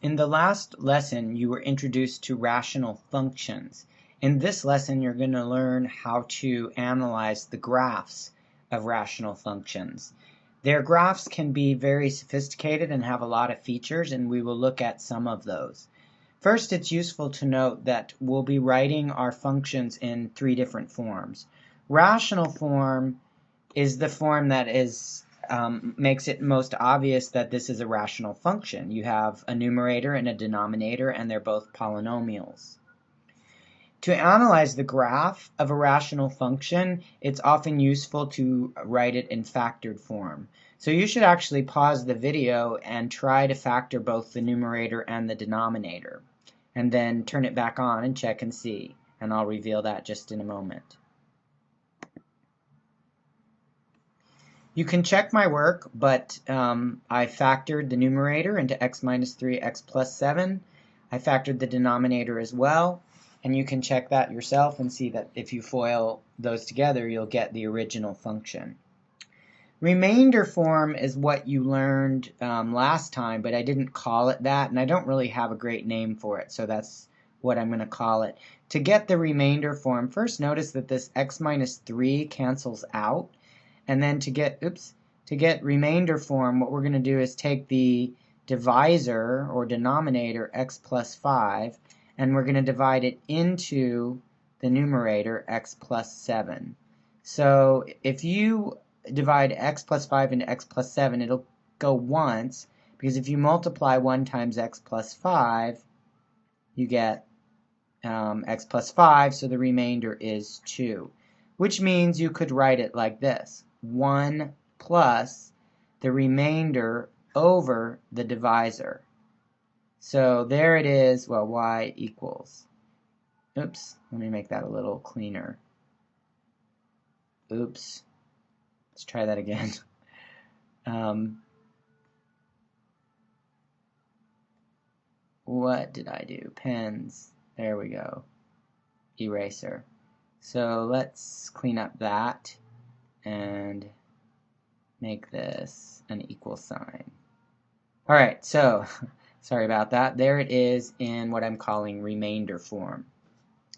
In the last lesson, you were introduced to rational functions. In this lesson, you're going to learn how to analyze the graphs of rational functions. Their graphs can be very sophisticated and have a lot of features, and we will look at some of those. First, it's useful to note that we'll be writing our functions in three different forms. Rational form is the form that makes it most obvious that this is a rational function. You have a numerator and a denominator, and they're both polynomials. To analyze the graph of a rational function, it's often useful to write it in factored form. So you should actually pause the video and try to factor both the numerator and the denominator, and then turn it back on and check and see, and I'll reveal that just in a moment. You can check my work, but I factored the numerator into x minus 3, x plus 7. I factored the denominator as well, and you can check that yourself and see that if you FOIL those together, you'll get the original function. Remainder form is what you learned last time, but I didn't call it that, and I don't really have a great name for it, so that's what I'm going to call it. To get the remainder form, first notice that this x minus 3 cancels out. And then to get remainder form, what we're going to do is take the divisor or denominator x plus 5, and we're going to divide it into the numerator x plus 7. So if you divide x plus 5 into x plus 7, it'll go once, because if you multiply 1 times x plus 5, you get x plus 5, so the remainder is 2, which means you could write it like this. 1 plus the remainder over the divisor. So there it is, well, y equals, oops, let me make that a little cleaner. Oops, let's try that again. What did I do? Pens, there we go, eraser. So let's clean up that and make this an equal sign. Alright, so sorry about that. There it is in what I'm calling remainder form.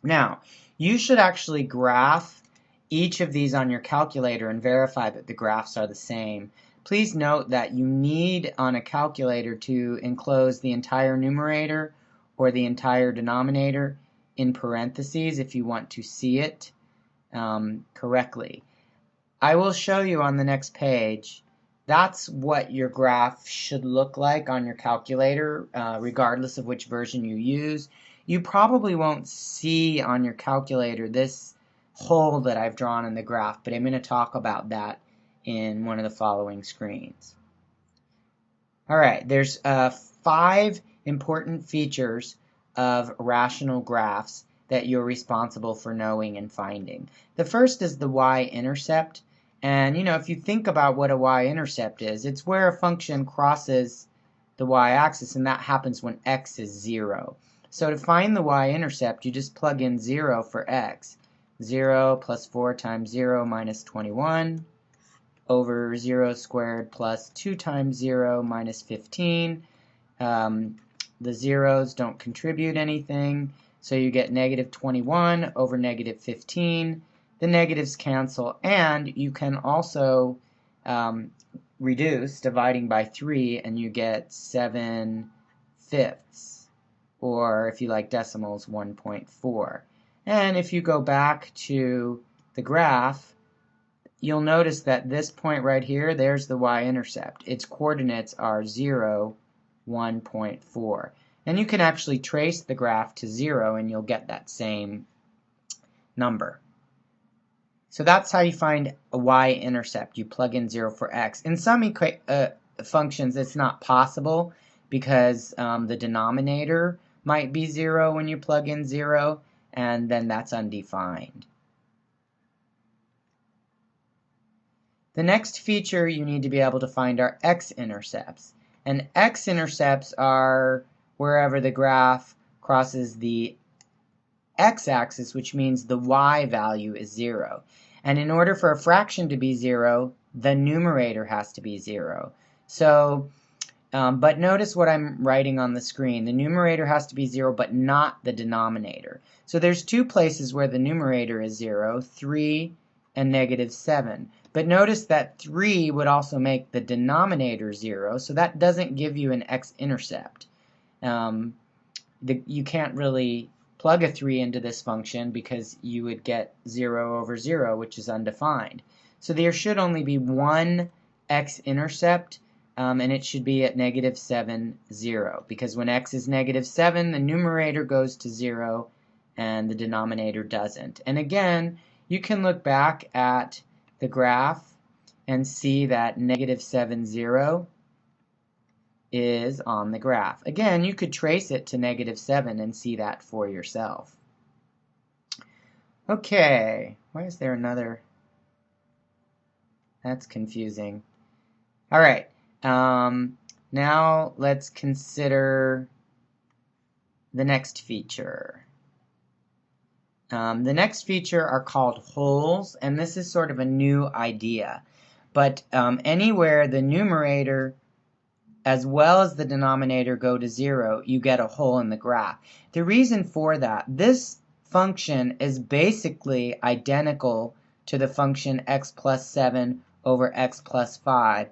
Now, you should actually graph each of these on your calculator and verify that the graphs are the same. Please note that you need on a calculator to enclose the entire numerator or the entire denominator in parentheses if you want to see it correctly. I will show you on the next page. That's what your graph should look like on your calculator, regardless of which version you use. You probably won't see on your calculator this hole that I've drawn in the graph, but I'm going to talk about that in one of the following screens. Alright, there's 5 important features of rational graphs that you're responsible for knowing and finding. The first is the y-intercept. And if you think about what a y-intercept is, it's where a function crosses the y-axis, and that happens when x is 0. So to find the y-intercept, you just plug in 0 for x. 0 plus 4 times 0 minus 21 over 0 squared plus 2 times 0 minus 15. The zeros don't contribute anything, so you get negative 21 over negative 15. The negatives cancel, and you can also reduce, dividing by 3, and you get 7/5, or if you like decimals, 1.4. And if you go back to the graph, you'll notice that this point right here, there's the y-intercept. Its coordinates are 0, 1.4. And you can actually trace the graph to 0, and you'll get that same number. So that's how you find a y-intercept. You plug in 0 for x. In some functions, it's not possible because the denominator might be 0 when you plug in 0, and then that's undefined. The next feature you need to be able to find are x-intercepts. And x-intercepts are wherever the graph crosses the x-axis, which means the y value is 0. And in order for a fraction to be 0, the numerator has to be 0. So But notice what I'm writing on the screen. The numerator has to be 0, but not the denominator. So there's two places where the numerator is 0, 3 and -7. But notice that 3 would also make the denominator 0, so that doesn't give you an x-intercept. You can't really plug a 3 into this function because you would get 0 over 0, which is undefined. So there should only be one x-intercept, and it should be at -7, 0. Because when x is -7, the numerator goes to 0, and the denominator doesn't. And again, you can look back at the graph and see that -7, 0 is on the graph. Again, you could trace it to -7 and see that for yourself. Okay, why is there another? That's confusing. All right, now let's consider the next feature. The next feature are called holes, and this is sort of a new idea. But anywhere the numerator as well as the denominator go to 0, you get a hole in the graph. The reason for that, this function is basically identical to the function x plus 7 over x plus 5,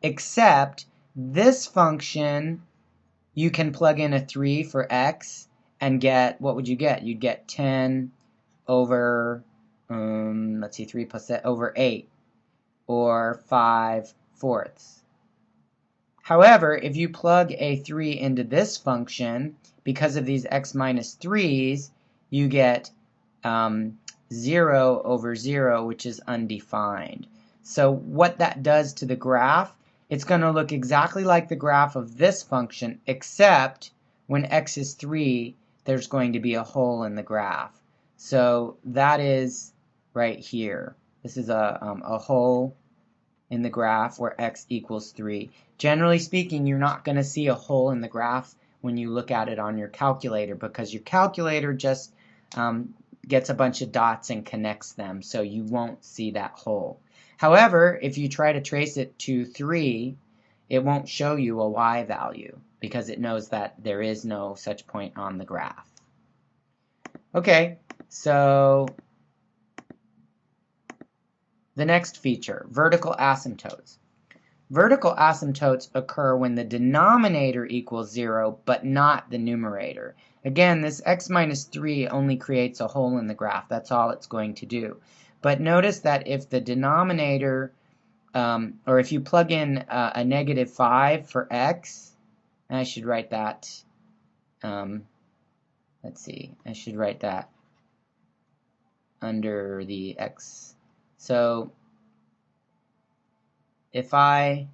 except this function, you can plug in a 3 for x and get, what would you get? You'd get 10 over, let's see, 3 plus 7, over 8, or 5/4. However, if you plug a 3 into this function, because of these x minus 3's, you get 0 over 0, which is undefined. So what that does to the graph, it's going to look exactly like the graph of this function, except when x is 3, there's going to be a hole in the graph. So that is right here. This is a hole in the graph where x equals 3. Generally speaking, you're not going to see a hole in the graph when you look at it on your calculator, because your calculator just gets a bunch of dots and connects them, so you won't see that hole. However, if you try to trace it to 3, it won't show you a y value because it knows that there is no such point on the graph. Okay, so the next feature, vertical asymptotes. Vertical asymptotes occur when the denominator equals 0, but not the numerator. Again, this x minus 3 only creates a hole in the graph. That's all it's going to do. But notice that if the denominator, or if you plug in a -5 for x, and I should write that, let's see, I should write that under the x. So if I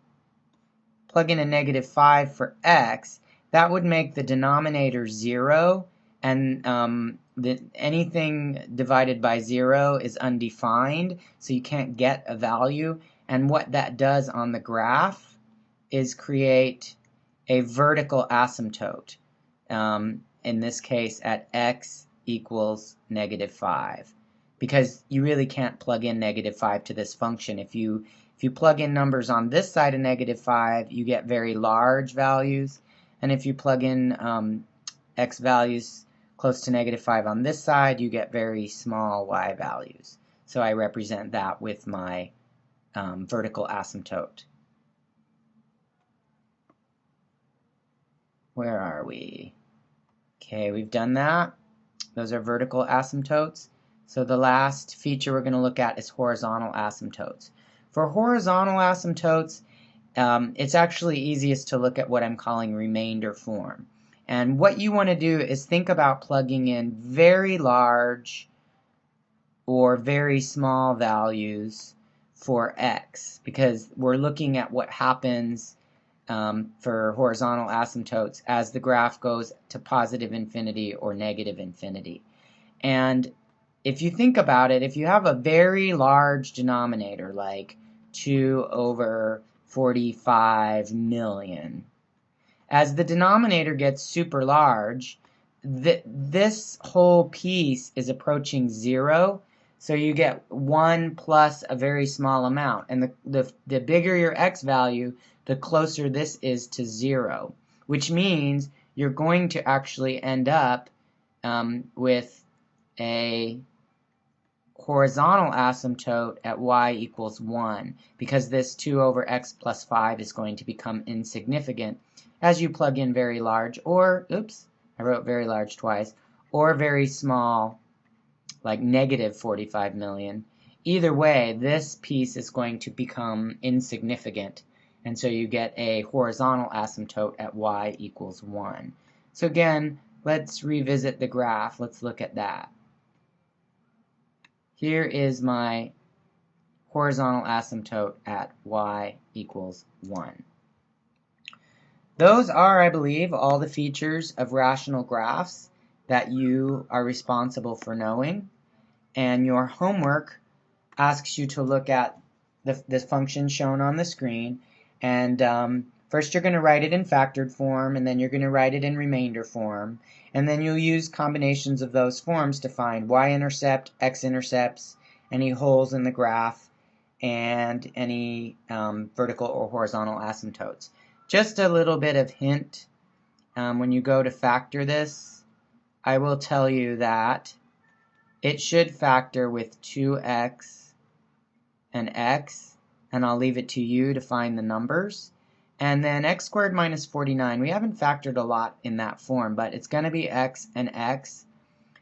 plug in a -5 for x, that would make the denominator 0, and anything divided by 0 is undefined, so you can't get a value. And what that does on the graph is create a vertical asymptote, in this case at x equals -5, because you really can't plug in -5 to this function. If you plug in numbers on this side of -5, you get very large values, and if you plug in x values close to -5 on this side, you get very small y values. So I represent that with my vertical asymptote. Where are we? Okay, we've done that. Those are vertical asymptotes. So the last feature we're going to look at is horizontal asymptotes. For horizontal asymptotes, it's actually easiest to look at what I'm calling remainder form. And what you want to do is think about plugging in very large or very small values for x, because we're looking at what happens for horizontal asymptotes as the graph goes to positive infinity or negative infinity. And if you think about it, if you have a very large denominator, like 2 over 45 million, as the denominator gets super large, this whole piece is approaching 0, so you get 1 plus a very small amount. And the bigger your x value, the closer this is to 0, which means you're going to actually end up with a horizontal asymptote at y equals 1, because this 2 over x plus 5 is going to become insignificant as you plug in very large, or, oops, I wrote very large twice, or very small, like negative 45 million. Either way, this piece is going to become insignificant, and so you get a horizontal asymptote at y equals 1. So again, let's revisit the graph. Let's look at that. Here is my horizontal asymptote at y equals 1. Those are, I believe, all the features of rational graphs that you are responsible for knowing. And your homework asks you to look at the function shown on the screen. And first you're going to write it in factored form, and then you're going to write it in remainder form. And then you'll use combinations of those forms to find y-intercept, x-intercepts, any holes in the graph, and any vertical or horizontal asymptotes. Just a little bit of hint, when you go to factor this, I will tell you that it should factor with 2x and x, and I'll leave it to you to find the numbers. And then x squared minus 49, we haven't factored a lot in that form, but it's going to be x and x.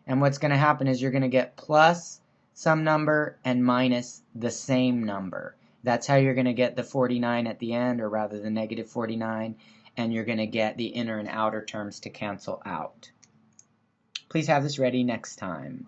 And what's going to happen is you're going to get plus some number and minus the same number. That's how you're going to get the 49 at the end, or rather the negative 49, and you're going to get the inner and outer terms to cancel out. Please have this ready next time.